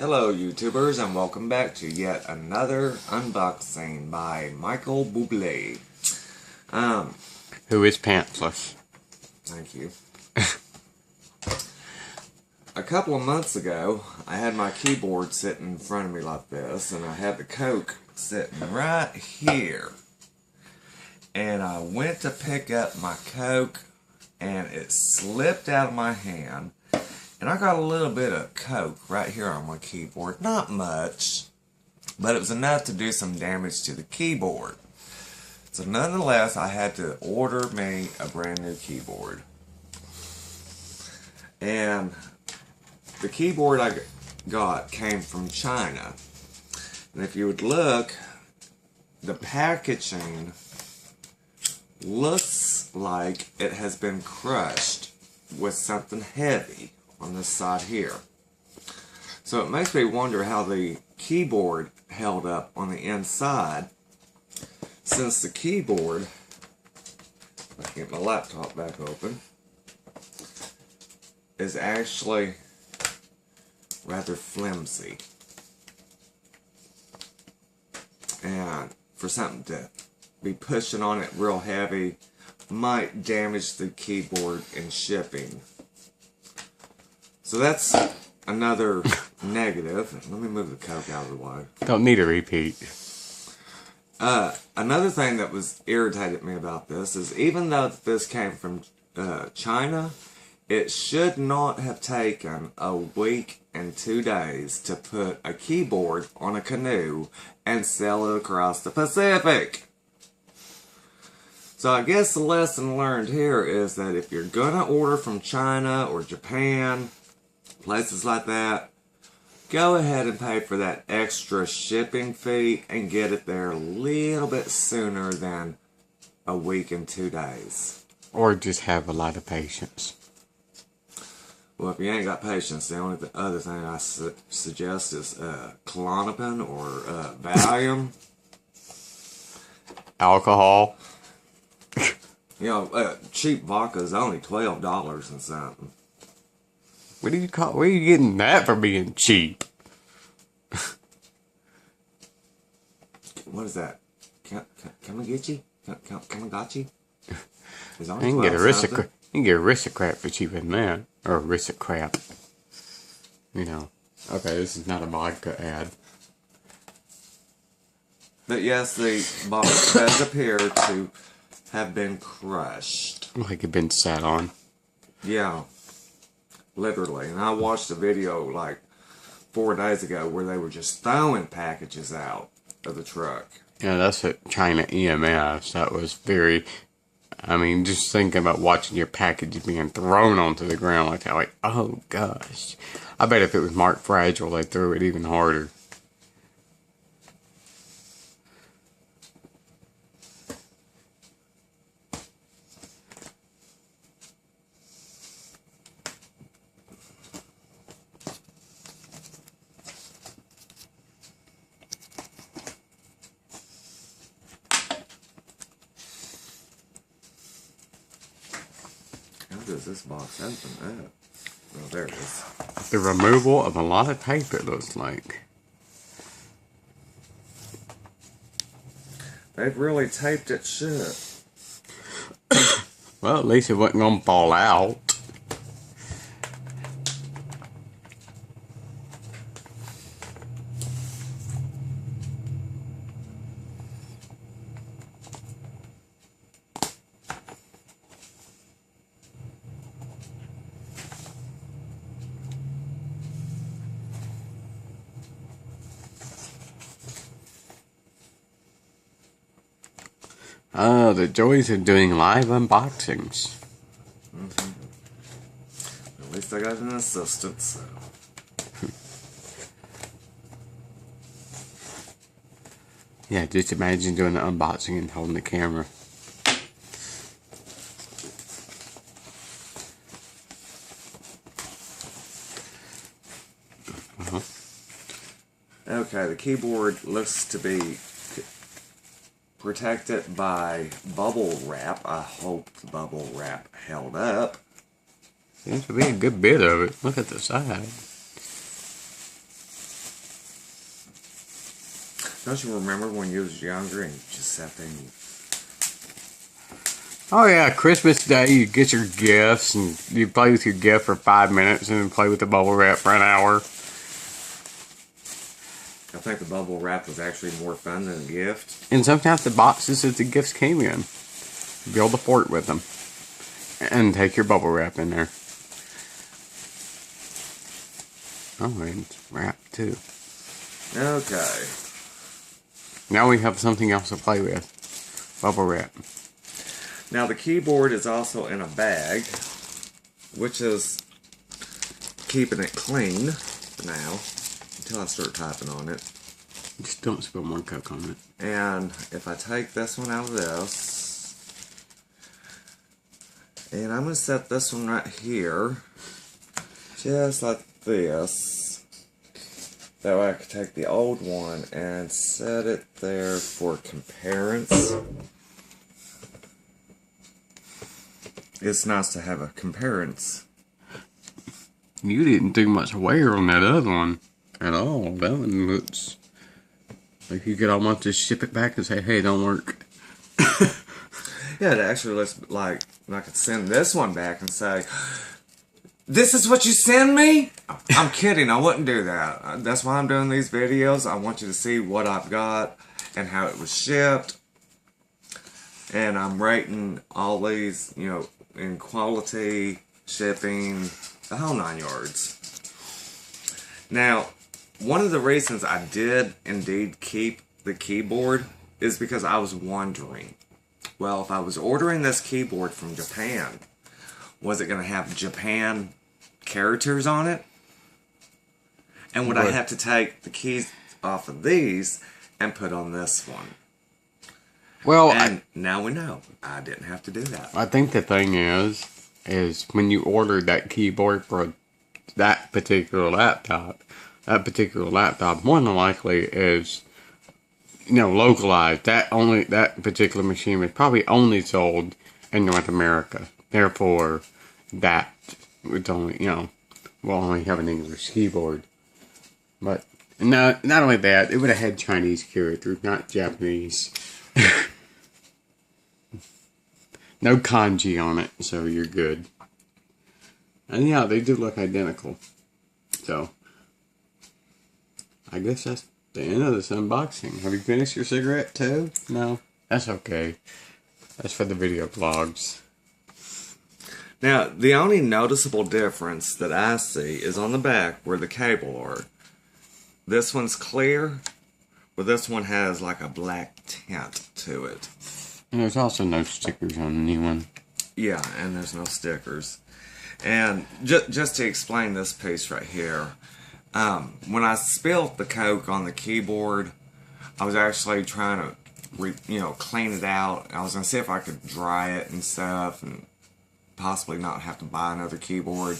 Hello YouTubers and welcome back to yet another unboxing by Michael Bublé. Who is pantsless. Thank you. A couple of months ago, I had my keyboard sitting in front of me like this, and I had the Coke sitting right here. And I went to pick up my Coke, and it slipped out of my hand. And I got a little bit of Coke right here on my keyboard. Not much, but it was enough to do some damage to the keyboard. So nonetheless, I had to order me a brand new keyboard. And the keyboard I got came from China. And if you would look, the packaging looks like it has been crushed with something heavy on this side here. So it makes me wonder how the keyboard held up on the inside, since the keyboard, I can get my laptop back open, is actually rather flimsy. And for something to be pushing on it real heavy might damage the keyboard in shipping. So that's another negative. Let me move the Coke out of the way. Don't need a repeat. Another thing that was irritated me about this is, even though this came from China, it should not have taken a week and 2 days to put a keyboard on a canoe and sail it across the Pacific. So I guess the lesson learned here is that if you're gonna order from China or Japan, places like that, go ahead and pay for that extra shipping fee and get it there a little bit sooner than a week and 2 days. Or just have a lot of patience. Well, if you ain't got patience, the only other thing I suggest is Klonopin or Valium. Alcohol. You know, cheap vodka is only $12 and something. What do you call? Where are you getting that for being cheap? What is that? Come and get you? Come and got you? You can get aristocrat for cheaper than that. Or aristocrat. You know. Okay, this is not a vodka ad. But yes, the box does appear to have been crushed. Like it's been sat on. Yeah. Literally. And I watched a video like 4 days ago where they were just throwing packages out of the truck. Yeah, that's at China EMS. That was very... I mean, just thinking about watching your package being thrown onto the ground like that. Like, oh gosh. I bet if it was marked fragile, they'd throw it even harder. How does this box open up? Oh, there it is. The removal of a lot of tape, it looks like. They've really taped it shut. Well, at least it wasn't going to fall out. Oh, the joys of doing live unboxings. At least I got an assistant, so. Yeah, just imagine doing the unboxing and holding the camera. Okay, the keyboard looks to be protected by bubble wrap. I hope the bubble wrap held up. Seems to be a good bit of it. Look at the side. Don't you remember when you was younger and you just sat there and you... Oh yeah, Christmas Day you get your gifts and you play with your gift for 5 minutes and then play with the bubble wrap for an hour. I think the bubble wrap was actually more fun than a gift. And sometimes the boxes that the gifts came in, build a fort with them and take your bubble wrap in there. Oh, and it's wrapped too. Okay. Now we have something else to play with. Bubble wrap. Now the keyboard is also in a bag, which is keeping it clean for now, until I start typing on it. Just don't spill more Coke on it. And if I take this one out of this, and I'm going to set this one right here, just like this. That way I can take the old one and set it there for comparison. It's nice to have a comparison. You didn't do much wear on that other one at all. That one looks like you could almost just ship it back and say, hey, it don't work. Yeah, it actually looks like I could send this one back and say, this is what you send me? I'm kidding, I wouldn't do that. That's why I'm doing these videos. I want you to see what I've got and how it was shipped. And I'm rating all these, you know, in quality, shipping, the whole 9 yards. Now, one of the reasons I did indeed keep the keyboard is because I was wondering, well, if I was ordering this keyboard from Japan, was it going to have Japan characters on it? And would I have to take the keys off of these and put on this one? Well, and now we know. I didn't have to do that. I think the thing is when you ordered that keyboard for that particular laptop more than likely is, you know, localized. That particular machine was probably only sold in North America. Therefore, that would only, you know, will only have an English keyboard. But not only that, it would have had Chinese characters, not Japanese. No kanji on it, so you're good. And yeah, they do look identical. So, I guess that's the end of this unboxing. Have you finished your cigarette too? No? That's okay. That's for the video vlogs. Now, the only noticeable difference that I see is on the back where the cable are. This one's clear, but this one has like a black tint to it. And there's also no stickers on the new one. Yeah, and there's no stickers. And just to explain this piece right here, when I spilled the Coke on the keyboard, I was actually trying to, clean it out. I was going to see if I could dry it and stuff, and possibly not have to buy another keyboard.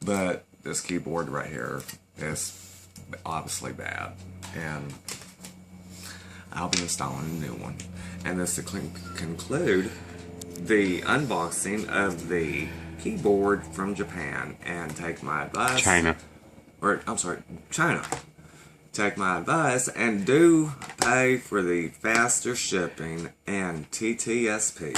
But this keyboard right here is obviously bad, and I'll be installing a new one. And this to conclude the unboxing of the keyboard from Japan, and take my advice. China. China. Take my advice and do pay for the faster shipping and T.T.S.P.